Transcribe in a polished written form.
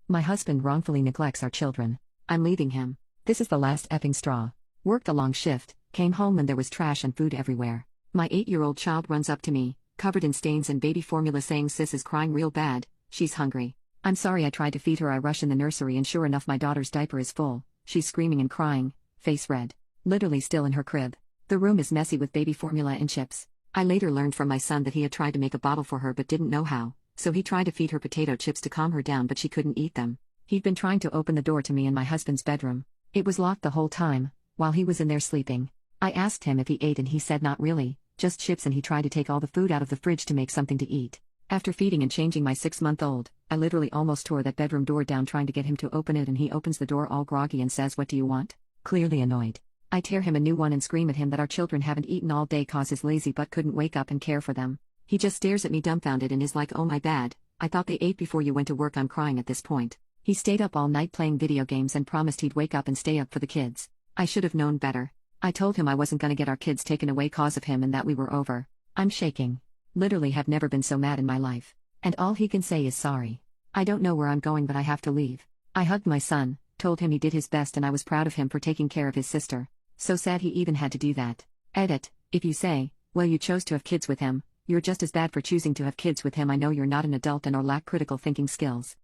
My husband wrongfully neglects our children. I'm leaving him. This is the last effing straw. Worked a long shift, came home and there was trash and food everywhere. My 8-year-old child runs up to me, covered in stains and baby formula, saying sis is crying real bad, she's hungry. I'm sorry, I tried to feed her. I rush in the nursery and sure enough my daughter's diaper is full. She's screaming and crying, face red. Literally still in her crib. The room is messy with baby formula and chips. I later learned from my son that he had tried to make a bottle for her but didn't know how, so he tried to feed her potato chips to calm her down but she couldn't eat them. He'd been trying to open the door to me in my husband's bedroom. It was locked the whole time, while he was in there sleeping. I asked him if he ate and he said not really, just chips, and he tried to take all the food out of the fridge to make something to eat. After feeding and changing my 6-month-old, I literally almost tore that bedroom door down trying to get him to open it, and he opens the door all groggy and says, "What do you want?" Clearly annoyed. I tear him a new one and scream at him that our children haven't eaten all day cause his lazy butt couldn't wake up and care for them. He just stares at me dumbfounded and is like, "Oh my bad, I thought they ate before you went to work." I'm crying at this point. He stayed up all night playing video games and promised he'd wake up and stay up for the kids. I should have known better. I told him I wasn't gonna get our kids taken away cause of him and that we were over. I'm shaking. Literally have never been so mad in my life. And all he can say is sorry. I don't know where I'm going but I have to leave. I hugged my son, told him he did his best and I was proud of him for taking care of his sister. So sad he even had to do that. Edit, if you say, well you chose to have kids with him, you're just as bad for choosing to have kids with him. I know you're not an adult and or lack critical thinking skills.